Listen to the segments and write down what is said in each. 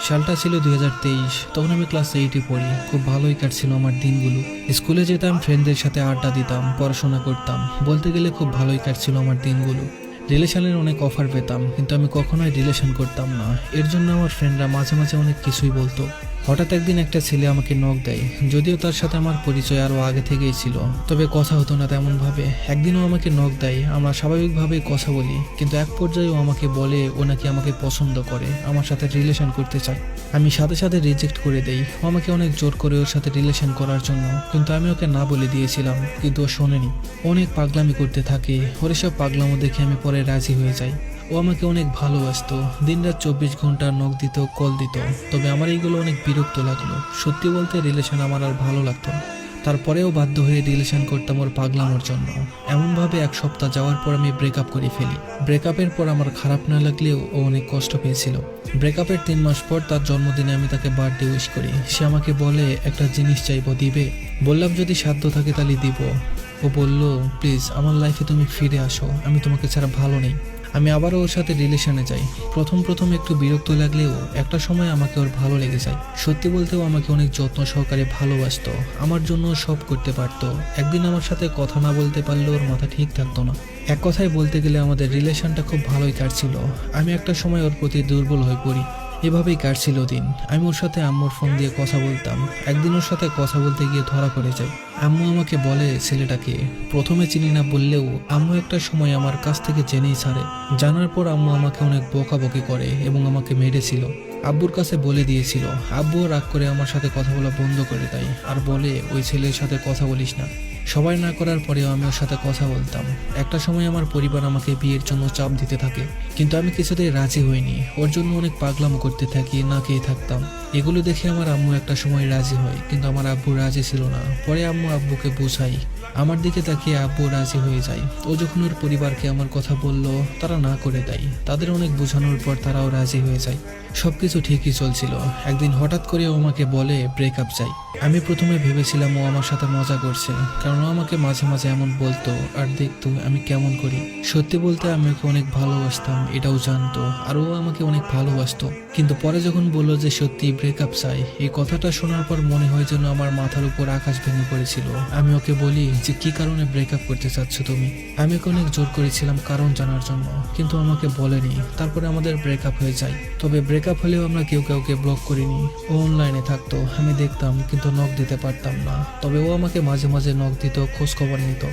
সালটা ছিল 2023। তখন আমি ক্লাস 8-এ পড়ি। খুব ভালোই কাটছিল আমার দিনগুলো। স্কুলে যেতাম, ফ্রেন্ডদের সাথে আড্ডা দিতাম, পড়াশোনা করতাম। বলতে গেলে খুব ভালোই কাটছিল আমার দিনগুলো। রিলেশনের অনেক অফার পেতাম, কিন্তু আমি কখনোই রিলেশন করতাম না। এর জন্য আমার ফ্রেন্ডরা মাঝে মাঝে অনেক কিছুই বলতো। হঠাৎ একদিন একটা ছেলে আমাকে নক দেয়। যদিও তার সাথে আমার পরিচয় আরও আগে থেকেই ছিল, তবে কথা হতো না তেমনভাবে। একদিনও আমাকে নক দেয়, আমরা স্বাভাবিকভাবেই কথা বলি, কিন্তু এক পর্যায়ে ও আমাকে বলে ও নাকি আমাকে পছন্দ করে, আমার সাথে রিলেশন করতে চায়। আমি সাথে সাথে রিজেক্ট করে দেই। ও আমাকে অনেক জোর করে ওর সাথে রিলেশন করার জন্য, কিন্তু আমি ওকে না বলে দিয়েছিলাম, কিন্তু ও শোনেনি। অনেক পাগলামি করতে থাকে। ওর এসব পাগলামো দেখে আমি পরে রাজি হয়ে যাই। ও আমাকে অনেক ভালোবাসতো। দিনরাত 24 ঘন্টা নখ দিত, কল দিত। তবে আমার এইগুলো অনেক বিরক্ত লাগলো। সত্যি বলতে রিলেশন আমার আর ভালো লাগতো না। তারপরেও বাধ্য হয়ে রিলেশন করতাম ওর পাগলামোর জন্য। এমনভাবে 1 সপ্তাহ যাওয়ার পর আমি ব্রেকআপ করে ফেলি। ব্রেকআপের পর আমার খারাপ না লাগলেও ও অনেক কষ্ট পেয়েছিল। ব্রেকআপের 3 মাস পর তার জন্মদিনে আমি তাকে বার্থডে উইশ করি। সে আমাকে বলে একটা জিনিস চাইবো, দিবে? বললাম যদি সাধ্য থাকে তাহলে দিব। ও বলল, প্লিজ আমার লাইফে তুমি ফিরে আসো, আমি তোমাকে ছাড়া ভালো নেই। আমি আবারও ওর সাথে রিলেশনে যাই। প্রথম প্রথম একটু বিরক্ত লাগলেও একটা সময় আমাকে ওর ভালো লেগে যায়। সত্যি বলতেও আমাকে অনেক যত্ন সহকারে ভালোবাসতো। আমার জন্য সব করতে পারতো। একদিন আমার সাথে কথা না বলতে পারলে ওর মাথা ঠিক থাকতো না। এক কথায় বলতে গেলে আমাদের রিলেশনটা খুব ভালোই কাটছিল। আমি একটা সময় ওর প্রতি দুর্বল হয়ে পড়ি। এভাবেই কাটছিল দিন। আমি ওর সাথে আম্মুর ফোন দিয়ে কথা বলতাম। একদিন ওর সাথে কথা বলতে গিয়ে ধরা পড়ে যাই। আম্মু আমাকে বলে ছেলেটাকে। প্রথমে চিনি না বললেও আম্মু একটা সময় আমার কাছ থেকে জেনেই ছাড়ে। জানার পর আম্মু আমাকে অনেক বকাবকি করে এবং আমাকে মেরেছিল। আব্বুর কাছে বলে দিয়েছিল। আব্বুও রাগ করে আমার সাথে কথা বলা বন্ধ করে দেয় আর বলে ওই ছেলের সাথে কথা বলিস না। সবাই না করার পরেও আমি ওর সাথে কথা বলতাম। একটা সময় আমার পরিবার আমাকে বিয়ের জন্য চাপ দিতে থাকে, কিন্তু আমি কিছুতেই রাজি হইনি। ওর জন্য অনেক পাগলামো করতে থাকি, না খেয়ে থাকতাম। এগুলো দেখে আমার আম্মু একটা সময় রাজি হয়, কিন্তু আমার আব্বু রাজি ছিল না। পরে আম্মু আব্বুকে বুঝাই। আমার দিকে তাকিয়ে আব্বু রাজি হয়ে যায়। ও যখন ওর পরিবারকে আমার কথা বলল, তারা না করে দেয়। তাদের অনেক বোঝানোর পর তারাও রাজি হয়ে যায়। সবকিছু ঠিকই চলছিল। একদিন হঠাৎ করে ও আমাকে বলে ব্রেকআপ চাই। আমি প্রথমে ভেবেছিলাম ও আমার সাথে মজা করছে, কারণ ও আমাকে মাঝে মাঝে এমন বলতো আর দেখতো আমি কেমন করি। সত্যি বলতে আমি ওকে অনেক ভালোবাসতাম, এটাও জানতো, আর ও আমাকে অনেক ভালোবাসতো। কিন্তু পরে যখন বললো যে সত্যি ব্রেকআপ চাই, এই কথাটা শোনার পর মনে হয় যেন আমার মাথার উপর আকাশ ভেঙে পড়েছিল। আমি ওকে বলি যে কি কারণে ব্রেকআপ করতে চাচ্ছ তুমি? আমি ওকে অনেক জোর করেছিলাম কারণ জানার জন্য, কিন্তু আমাকে বলেনি। তারপরে আমাদের ব্রেকআপ হয়ে যায়। তবে ব্রেকআপ হলেও আমরা কেউ কাউকে ব্লক করিনি। ও অনলাইনে থাকতো, আমি দেখতাম, কিন্তু নক দিতে পারতাম না। তবে ও আমাকে মাঝে মাঝে নক দিত, খোঁজ খবর নিত।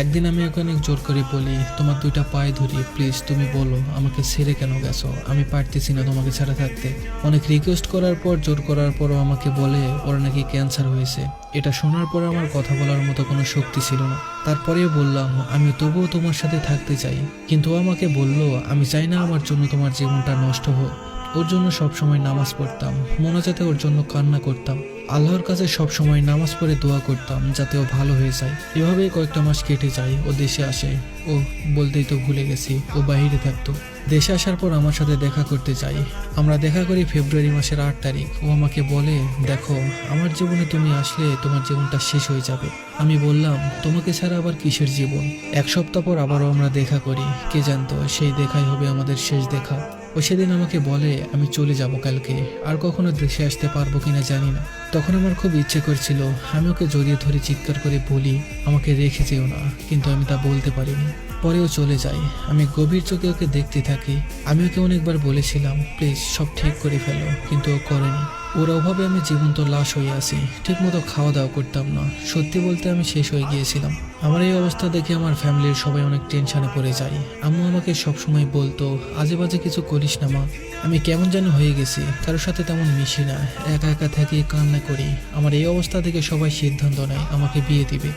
একদিন আমি ওকে অনেক জোর করে বলি, তোমার 2টা পায়ে ধরি, প্লিজ তুমি বলো আমাকে ছেড়ে কেন গেছো? আমি পারতেছি না তোমাকে ছাড়া থাকতে। অনেক রিকোয়েস্ট করার পর, জোর করার পরও আমাকে বলে ওর নাকি ক্যান্সার হয়েছে। এটা শোনার পর আমার কথা বলার মতো কোনো শক্তি ছিল না। তারপরেও বললাম আমি তবুও তোমার সাথে থাকতে চাই। কিন্তু ও আমাকে বলল আমি চাই না আমার জন্য তোমার জীবনটা নষ্ট হোক। ওর জন্য সবসময় নামাজ পড়তাম, মোনাজাতে ওর জন্য কান্না করতাম। আল্লাহর কাছে সবসময় নামাজ পড়ে দোয়া করতাম যাতে ও ভালো হয়ে যায়। এভাবেই কয়েকটা মাস কেটে যায়। ও দেশে আসে। ও বলতেই তো ভুলে গেছি, ও বাইরে থাকতো। দেশে আসার পর আমার সাথে দেখা করতে চাই। আমরা দেখা করি ফেব্রুয়ারি মাসের 8 তারিখ। ও আমাকে বলে দেখো, আমার জীবনে তুমি আসলে তোমার জীবনটা শেষ হয়ে যাবে। আমি বললাম তোমাকে ছাড়া আবার কিসের জীবন? 1 সপ্তাহ পর আবারও আমরা দেখা করি। কে জানতো সেই দেখাই হবে আমাদের শেষ দেখা। ও সেদিন আমাকে বলে আমি চলে যাব কালকে, আর কখনো দেশে আসতে পারবো কিনা জানি না। তখন আমার খুব ইচ্ছে করছিল আমি ওকে জড়িয়ে ধরে চিৎকার করে বলি আমাকে রেখে যেও না, কিন্তু আমি তা বলতে পারিনি। পরেও চলে যাই। আমি গভীর চোখে ওকে দেখতে থাকি। আমি ওকে অনেকবার বলেছিলাম প্লিজ সব ঠিক করে ফেলো, কিন্তু ও করেনি। ওর অভাবে আমি জীবন্ত লাশ হয়ে আছি। ঠিকমতো খাওয়া দাওয়া করতাম না। সত্যি বলতে আমি শেষ হয়ে গিয়েছিলাম। আমার এই অবস্থা দেখে আমার ফ্যামিলির সবাই অনেক টেনশনে পড়ে যায়। আম্মু আমাকে সবসময় বলতো আজে বাজে কিছু করিস না মা। আমি কেমন যেন হয়ে গেছি, কারোর সাথে তেমন মিশি না, একা একা থাকি, কান্না করি। আমার এই অবস্থা দেখে সবাই সিদ্ধান্ত নেয় আমাকে বিয়ে দিবে।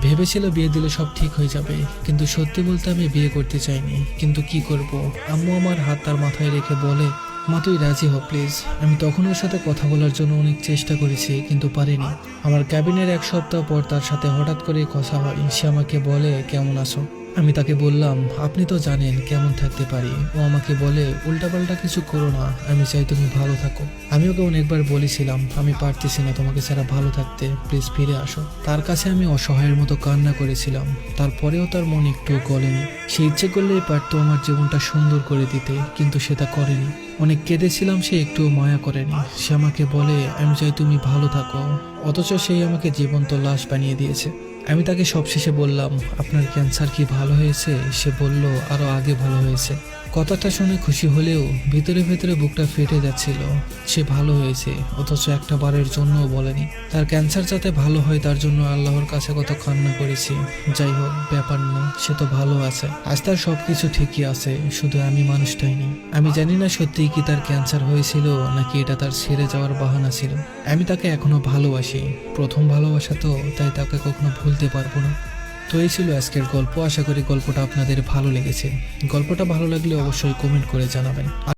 ভেবেছিল বিয়ে দিলে সব ঠিক হয়ে যাবে, কিন্তু সত্যি বলতে আমি বিয়ে করতে চাইনি। কিন্তু কি করব? আম্মু আমার হাত তার মাথায় রেখে বলে মা তুই রাজি হ প্লিজ। আমি তখন ওর সাথে কথা বলার জন্য অনেক চেষ্টা করেছি, কিন্তু পারিনি। আমার ক্যাবিনের 1 সপ্তাহ পর তার সাথে হঠাৎ করে কথা হয়। সে আমাকে বলে কেমন আছো? আমি তাকে বললাম আপনি তো জানেন কেমন থাকতে পারি। ও আমাকে বলে উল্টাপাল্টা কিছু করো না, আমি চাই তুমি ভালো থাকো। আমি ওকে অনেকবার বলেছিলাম আমি পারতেছি না তোমাকে ছাড়া ভালো থাকতে, প্লিজ ফিরে আসো। তার কাছে আমি অসহায়ের মতো কান্না করেছিলাম। তারপরেও তার মন একটু গলেনি। সে ইচ্ছে করলেই পারতো আমার জীবনটা সুন্দর করে দিতে, কিন্তু সে তা করেনি। অনেক কেঁদেছিলাম, সে একটু মায়া করেনি। সে আমাকে বলে আমি চাই তুমি ভালো থাকো, অথচ সেই আমাকে জীবন্ত লাশ বানিয়ে দিয়েছে। আমি তাকে সবশেষে বললাম আপনার ক্যান্সার কি ভালো হয়েছে? সে বলল আরো আগে ভালো হয়েছে। কথাটা শুনে খুশি হলেও ভিতরে ভিতরে বুকটা ফেটে যাচ্ছিল। সে ভালো হয়েছে, অথচ একটা বারের জন্যও বলেনি। তার ক্যান্সার যাতে ভালো হয় তার জন্য আল্লাহর কাছে কত কান্না করেছি। যাই হোক, ব্যাপার না, সে তো ভালো আছে, আজ তার সবকিছু ঠিকই আছে, শুধু আমি মানুষটাই নেই। আমি জানি না সত্যিই কি তার ক্যান্সার হয়েছিল নাকি এটা তার ছেড়ে যাওয়ার বাহানা ছিল। আমি তাকে এখনো ভালোবাসি, প্রথম ভালোবাসা তো, তাই তাকে কখনো ভুলতে পারবো না। তো এই ছিল আজকের গল্প। আশা করি গল্পটা আপনাদের ভালো লেগেছে। গল্পটা ভালো লাগলে অবশ্যই কমেন্ট করে জানাবেন।